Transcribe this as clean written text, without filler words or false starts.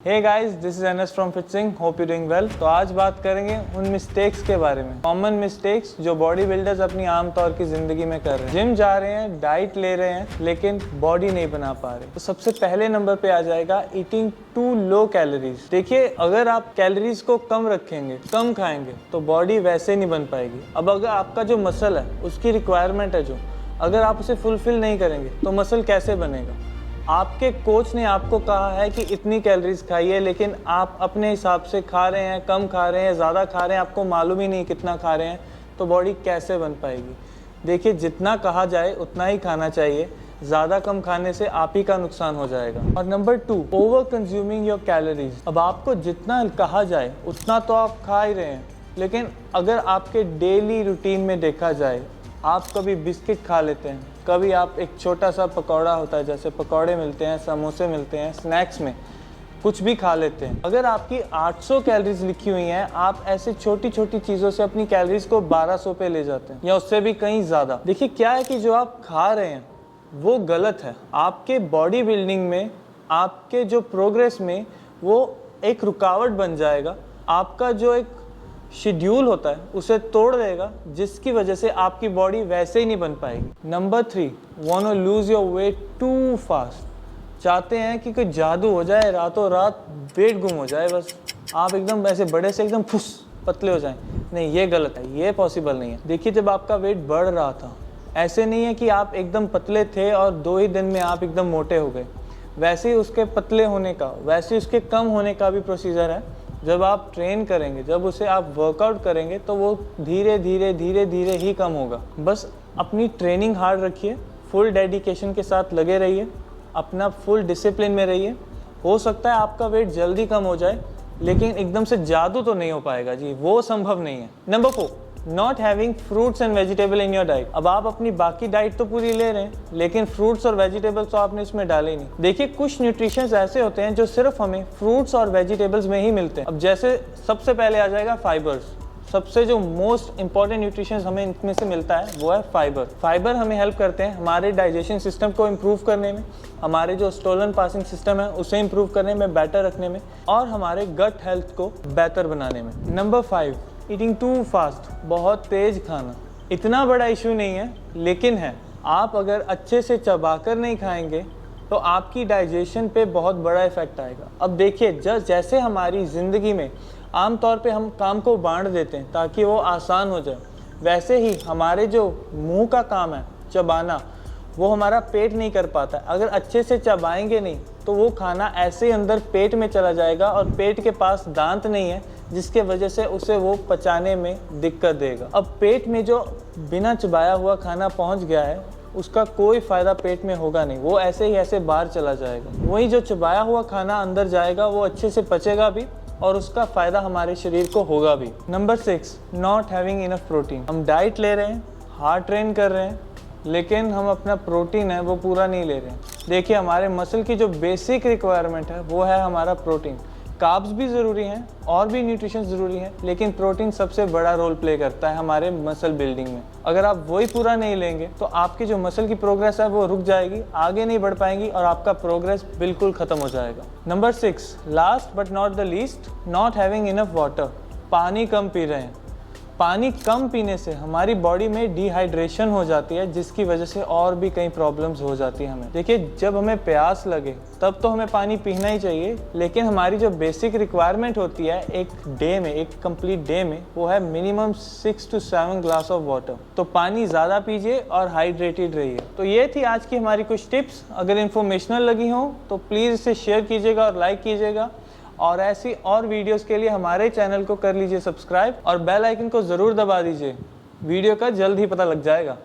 Hey guys, this is NS from Fitsing, hope you doing well. तो आज बात करेंगे उन मिस्टेक्स के बारे में, कॉमन मिस्टेक्स जो बॉडी बिल्डर्स अपनी आम तौर की जिंदगी में कर रहे हैं। जिम जा रहे हैं, डाइट ले रहे हैं, लेकिन बॉडी नहीं बना पा रहे। तो सबसे पहले नंबर पे आ जाएगा ईटिंग टू लो कैलोरीज। देखिए, अगर आप कैलोरीज को कम रखेंगे, कम खाएंगे, तो बॉडी वैसे नहीं बन पाएगी। अब अगर आपका जो मसल है, उसकी रिक्वायरमेंट है जो, अगर आप उसे फुलफिल नहीं करेंगे तो मसल कैसे बनेगा। आपके कोच ने आपको कहा है कि इतनी कैलोरीज खाइए, लेकिन आप अपने हिसाब से खा रहे हैं, कम खा रहे हैं, ज़्यादा खा रहे हैं, आपको मालूम ही नहीं कितना खा रहे हैं, तो बॉडी कैसे बन पाएगी। देखिए, जितना कहा जाए उतना ही खाना चाहिए, ज़्यादा कम खाने से आप ही का नुकसान हो जाएगा। और number 2, over consuming your calories. अब आपको जितना कहा जाए उतना तो आप खा ही रहे हैं, लेकिन अगर आपके डेली रूटीन में देखा जाए, आप कभी बिस्किट खा लेते हैं, कभी आप एक छोटा सा पकौड़ा होता है, जैसे पकौड़े मिलते हैं, समोसे मिलते हैं, स्नैक्स में कुछ भी खा लेते हैं। अगर आपकी 800 कैलोरीज लिखी हुई हैं, आप ऐसे छोटी छोटी चीज़ों से अपनी कैलोरीज को 1200 पे ले जाते हैं, या उससे भी कहीं ज़्यादा। देखिए, क्या है कि जो आप खा रहे हैं वो गलत है। आपके बॉडी बिल्डिंग में, आपके जो प्रोग्रेस में वो एक रुकावट बन जाएगा। आपका जो एक शेड्यूल होता है उसे तोड़ देगा, जिसकी वजह से आपकी बॉडी वैसे ही नहीं बन पाएगी। Number 3, want to lose your weight too fast. चाहते हैं कि कोई जादू हो जाए, रातों रात वेट गुम हो जाए, बस आप एकदम ऐसे बड़े से एकदम फुस पतले हो जाएं। नहीं, ये गलत है, ये पॉसिबल नहीं है। देखिए, जब आपका वेट बढ़ रहा था, ऐसे नहीं है कि आप एकदम पतले थे और 2 ही दिन में आप एकदम मोटे हो गए। वैसे ही उसके पतले होने का, वैसे ही उसके कम होने का भी प्रोसीजर है। जब आप ट्रेन करेंगे, जब उसे आप वर्कआउट करेंगे, तो वो धीरे धीरे ही कम होगा। बस अपनी ट्रेनिंग हार्ड रखिए, फुल डेडिकेशन के साथ लगे रहिए, अपना फुल डिसिप्लिन में रहिए। हो सकता है आपका वेट जल्दी कम हो जाए, लेकिन एकदम से जादू तो नहीं हो पाएगा जी, वो संभव नहीं है। Number 4, not having fruits and vegetable in your diet. अब आप अपनी बाकी डाइट तो पूरी ले रहे हैं, लेकिन फ्रूट्स और वेजिटेबल्स तो आपने इसमें डाले ही नहीं। देखिए, कुछ न्यूट्रिशंस ऐसे होते हैं जो सिर्फ हमें फ्रूट्स और वेजिटेबल्स में ही मिलते हैं। अब जैसे सबसे पहले आ जाएगा फाइबर्स। सबसे जो मोस्ट इंपॉर्टेंट न्यूट्रिशंस हमें इनमें से मिलता है वो है फाइबर। फाइबर हमें हेल्प करते हैं हमारे डाइजेशन सिस्टम को इम्प्रूव करने में, हमारे जो स्टोलन पासिंग सिस्टम है उसे इम्प्रूव करने में, बेटर रखने में, और हमारे गट हेल्थ को बेहतर बनाने में। Number 5, eating too fast. बहुत तेज खाना इतना बड़ा इशू नहीं है, लेकिन है। आप अगर अच्छे से चबाकर नहीं खाएंगे तो आपकी डाइजेशन पे बहुत बड़ा इफेक्ट आएगा। अब देखिए, जैसे हमारी ज़िंदगी में आम तौर पे हम काम को बांट देते हैं ताकि वो आसान हो जाए, वैसे ही हमारे जो मुंह का काम है चबाना, वो हमारा पेट नहीं कर पाता। अगर अच्छे से चबाएंगे नहीं तो वो खाना ऐसे ही अंदर पेट में चला जाएगा, और पेट के पास दांत नहीं है, जिसके वजह से उसे वो पचाने में दिक्कत देगा। अब पेट में जो बिना चबाया हुआ खाना पहुंच गया है, उसका कोई फ़ायदा पेट में होगा नहीं, वो ऐसे ही ऐसे बाहर चला जाएगा। वही जो चबाया हुआ खाना अंदर जाएगा, वो अच्छे से पचेगा भी, और उसका फ़ायदा हमारे शरीर को होगा भी। Number 6, not having enough protein. हम डाइट ले रहे हैं, हार्ड ट्रेन कर रहे हैं, लेकिन हम अपना प्रोटीन है वो पूरा नहीं ले रहे हैं। देखिए, हमारे मसल की जो बेसिक रिक्वायरमेंट है वो है हमारा प्रोटीन। कार्ब्स भी ज़रूरी हैं और भी न्यूट्रिशन ज़रूरी हैं, लेकिन प्रोटीन सबसे बड़ा रोल प्ले करता है हमारे मसल बिल्डिंग में। अगर आप वही पूरा नहीं लेंगे तो आपकी जो मसल की प्रोग्रेस है वो रुक जाएगी, आगे नहीं बढ़ पाएंगी, और आपका प्रोग्रेस बिल्कुल ख़त्म हो जाएगा। Number 6, last but not the least, not having enough water. पानी कम पी रहे हैं। पानी कम पीने से हमारी बॉडी में डिहाइड्रेशन हो जाती है, जिसकी वजह से और भी कई प्रॉब्लम्स हो जाती है हमें। देखिए, जब हमें प्यास लगे तब तो हमें पानी पीना ही चाहिए, लेकिन हमारी जो बेसिक रिक्वायरमेंट होती है एक डे में, एक कंप्लीट डे में, वो है minimum 6 to 7 glass of water. तो पानी ज़्यादा पीजिए और हाइड्रेटेड रहिए। तो ये थी आज की हमारी कुछ टिप्स। अगर इन्फॉर्मेशनल लगी हो तो प्लीज़ इसे शेयर कीजिएगा और लाइक कीजिएगा, और ऐसी और वीडियोस के लिए हमारे चैनल को कर लीजिए सब्सक्राइब, और बेल आइकन को ज़रूर दबा दीजिए। वीडियो का जल्द ही पता लग जाएगा।